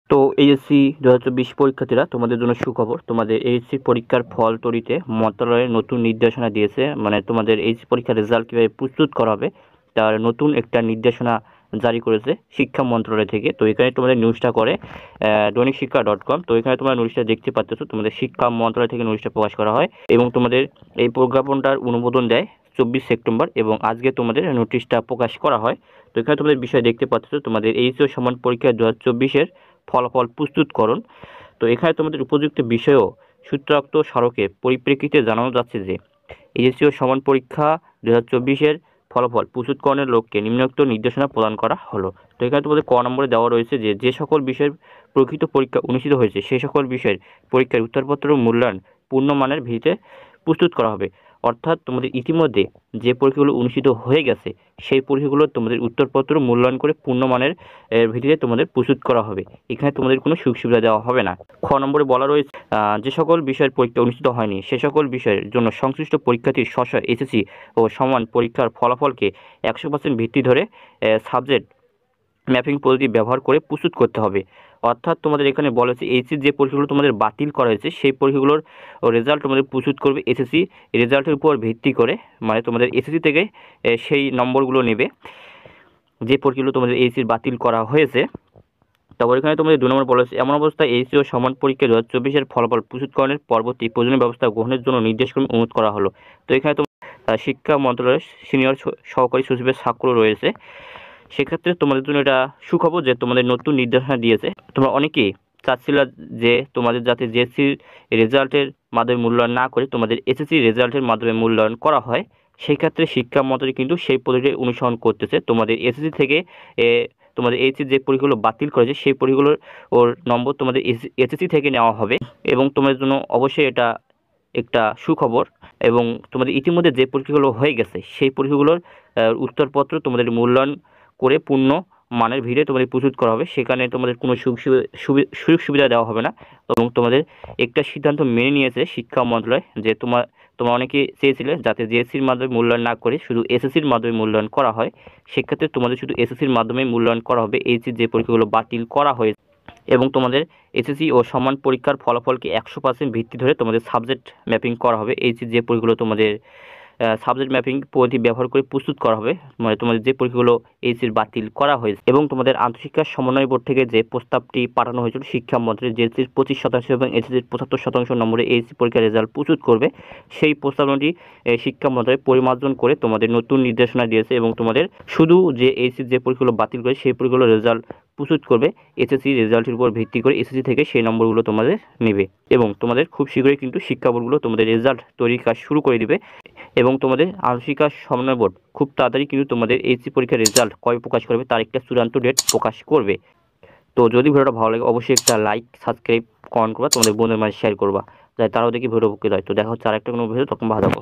তো এইচএসসি 2024 পরীক্ষার্থীরা, তোমাদের জন্য সুখবর। তোমাদের এইচএসসি পরীক্ষার ফল তৈরিতে মন্ত্রণালয়ের নতুন নির্দেশনা দিয়েছে। মানে তোমাদের এইচএসসি পরীক্ষার রেজাল্ট কীভাবে প্রস্তুত করা হবে তার নতুন একটা নির্দেশনা জারি করেছে শিক্ষা মন্ত্রণালয় থেকে। তো এখানে তোমাদের নিউজটা করে দৈনিকশিক্ষা.com। তো এখানে তোমরা নিউজটা দেখতে পাচ্ছ, তোমাদের শিক্ষা মন্ত্রণালয় থেকে নিউজটা প্রকাশ করা হয় এবং তোমাদের এই প্রজ্ঞাপনটার অনুমোদন দেয় 24 সেপ্টেম্বর এবং আজকে তোমাদের নোটিশটা প্রকাশ করা হয়। তো এখানে তোমাদের বিষয় দেখতে পাচ্ছ, তোমাদের এইচএসসি সমান পরীক্ষা 2024-এর ফলাফল প্রস্তুতকরণ। তো এখানে তোমাদের উপযুক্ত বিষয়ও সূত্রাক্ত স্মারকের পরিপ্রেক্ষিতে জানানো যাচ্ছে যে এইচএসসি সমান পরীক্ষা 2024-এর ফলাফল প্রস্তুতকরণের লক্ষ্যে নিম্নোক্ত নির্দেশনা প্রদান করা হলো। তো এখানে তোমাদের ক নম্বরে দেওয়া রয়েছে যে সকল বিষয়ের প্রকৃত পরীক্ষা অনুষ্ঠিত হয়েছে সেই সকল বিষয়ের পরীক্ষার উত্তরপত্র মূল্যায়ন পূর্ণমানের ভিত্তিতে প্রস্তুত করা হবে। অর্থাৎ তোমাদের ইতিমধ্যে যে পরীক্ষাগুলো অনুষ্ঠিত হয়ে গেছে সেই পরীক্ষাগুলো তোমাদের উত্তরপত্র মূল্যায়ন করে পূর্ণমানের ভিত্তিতে তোমাদের প্রস্তুত করা হবে। এখানে তোমাদের কোনো সুযোগ সুবিধা দেওয়া হবে না। খ নম্বরে বলা রয়েছে যে সকল বিষয়ের পরীক্ষা অনুষ্ঠিত হয়নি সে সকল বিষয়ের জন্য সংশ্লিষ্ট পরীক্ষার্থীর স্ব এইচএসসি ও সমান পরীক্ষার ফলাফলকে 100% ভিত্তি ধরে সাবজেক্ট ম্যাপিং পদ্ধতি ব্যবহার করে প্রস্তুত করতে হবে। অর্থাৎ তোমাদের এখানে বলা হয়েছে এইচএসসি যে পরীক্ষাগুলো তোমাদের বাতিল করা হয়েছে সেই পরীক্ষাগুলোর রেজাল্ট তোমাদের প্রস্তুত করবে এসএসসি রেজাল্টের উপর ভিত্তি করে। মানে তোমাদের এসএসসি থেকে সেই নম্বরগুলো নেবে যে পরীক্ষাগুলো তোমাদের এইচএসসি বাতিল করা হয়েছে। তারপর এখানে তোমাদের 2 নম্বর বলা হয়েছে এমন অবস্থায় এইচএসসি ও সমান পরীক্ষা 2024-এর ফলাফল প্রস্তুতকরণের পরবর্তী প্রয়োজনীয় ব্যবস্থা গ্রহণের জন্য নির্দেশক্রমে অনুরোধ করা হলো। তো এখানে তোমার শিক্ষা মন্ত্রণালয়ের সিনিয়র সহকারী সচিবের স্বাক্ষর রয়েছে। সেক্ষেত্রে তোমাদের জন্য এটা সুখবর যে তোমাদের নতুন নির্দেশনা দিয়েছে। তোমরা অনেকেই চাচ্ছিল যে তোমাদের যাতে জেএসসির রেজাল্টের মাধ্যমে মূল্যায়ন না করে তোমাদের এসএসসি রেজাল্টের মাধ্যমে মূল্যায়ন করা হয়। সেই ক্ষেত্রে শিক্ষা মন্ত্রণালয় কিন্তু সেই পদ্ধতি অনুসরণ করতেছে। তোমাদের এসএসসি থেকে তোমাদের এইচএসসি যে পরীক্ষাগুলো বাতিল করেছে সেই পরীক্ষাগুলোর নম্বর তোমাদের এসএসসি থেকে নেওয়া হবে এবং তোমাদের জন্য অবশ্যই এটা একটা সুখবর। এবং তোমাদের ইতিমধ্যে যে পরীক্ষাগুলো হয়ে গেছে সেই পরীক্ষাগুলোর উত্তরপত্র তোমাদের মূল্যায়ন করে পূর্ণ মানের ভিড়ে তোমাদের প্রস্তুত করা হবে। সেখানে তোমাদের কোনো সুযোগ সুবিধা দেওয়া হবে না এবং তোমাদের একটা সিদ্ধান্ত মেনে নিয়েছে শিক্ষা মন্ত্রণালয় যে তোমরা অনেকে চেয়েছিলে যাতে জেএসসির মাধ্যমে মূল্যায়ন না করে শুধু এসএসসির মাধ্যমে মূল্যায়ন করা হয়। সেক্ষেত্রে তোমাদের শুধু এসএসসির মাধ্যমে মূল্যায়ন করা হবে এইচএসসি যে পরীক্ষাগুলো বাতিল করা হয়েছে এবং তোমাদের এসএসসি ও সমান পরীক্ষার ফলাফলকে 100% ভিত্তি ধরে তোমাদের সাবজেক্ট ম্যাপিং করা হবে। এইচএসসি যে পরীক্ষাগুলো তোমাদের সাবজেক্ট ম্যাপিং পদ্ধতি ব্যবহার করে প্রস্তুত করা হবে, মানে তোমাদের যে পরীক্ষাগুলো এইচএসসি বাতিল করা হয়েছে এবং তোমাদের আন্তঃশিক্ষা সমন্বয় বোর্ড থেকে যে প্রস্তাবটি পাঠানো হয়েছিল শিক্ষামন্ত্রী জেএসসির 25% এবং এইচএসসির 75% নম্বরে এইচএসসি পরীক্ষার রেজাল্ট প্রস্তুত করবে সেই প্রস্তাবনাটি শিক্ষা মন্ত্রণালয় পরিমার্জন করে তোমাদের নতুন নির্দেশনা দিয়েছে এবং তোমাদের শুধু যে এইচএসসি যে পরীক্ষাগুলো বাতিল করে সেই পরীক্ষাগুলোর রেজাল্ট প্রস্তুত করবে এসএসসি রেজাল্টের উপর ভিত্তি করে এসএসসি থেকে সেই নম্বরগুলো তোমাদের নেবে এবং তোমাদের খুব শীঘ্রই কিন্তু শিক্ষা বোর্ডগুলো তোমাদের রেজাল্ট তৈরির কাজ শুরু করে দিবে এবং তোমাদের আন্তঃশিক্ষা সমন্বয় বোর্ড খুব তাড়াতাড়ি কিন্তু তোমাদের এইচএসসি পরীক্ষার রেজাল্ট কবে প্রকাশ করবে তার একটা চূড়ান্ত ডেট প্রকাশ করবে। তো যদি ভিডিওটা ভালো লাগে অবশ্যই একটা লাইক সাবস্ক্রাইব কমেন্ট করবা, তোমাদের বন্ধুদের মাঝে শেয়ার করবা যাতে তারাও দেখি ভিডিও উপকৃত হয়। তো দেখা হচ্ছে আরেকটা কোনো ভিডিও, তখন ভালো থাকো।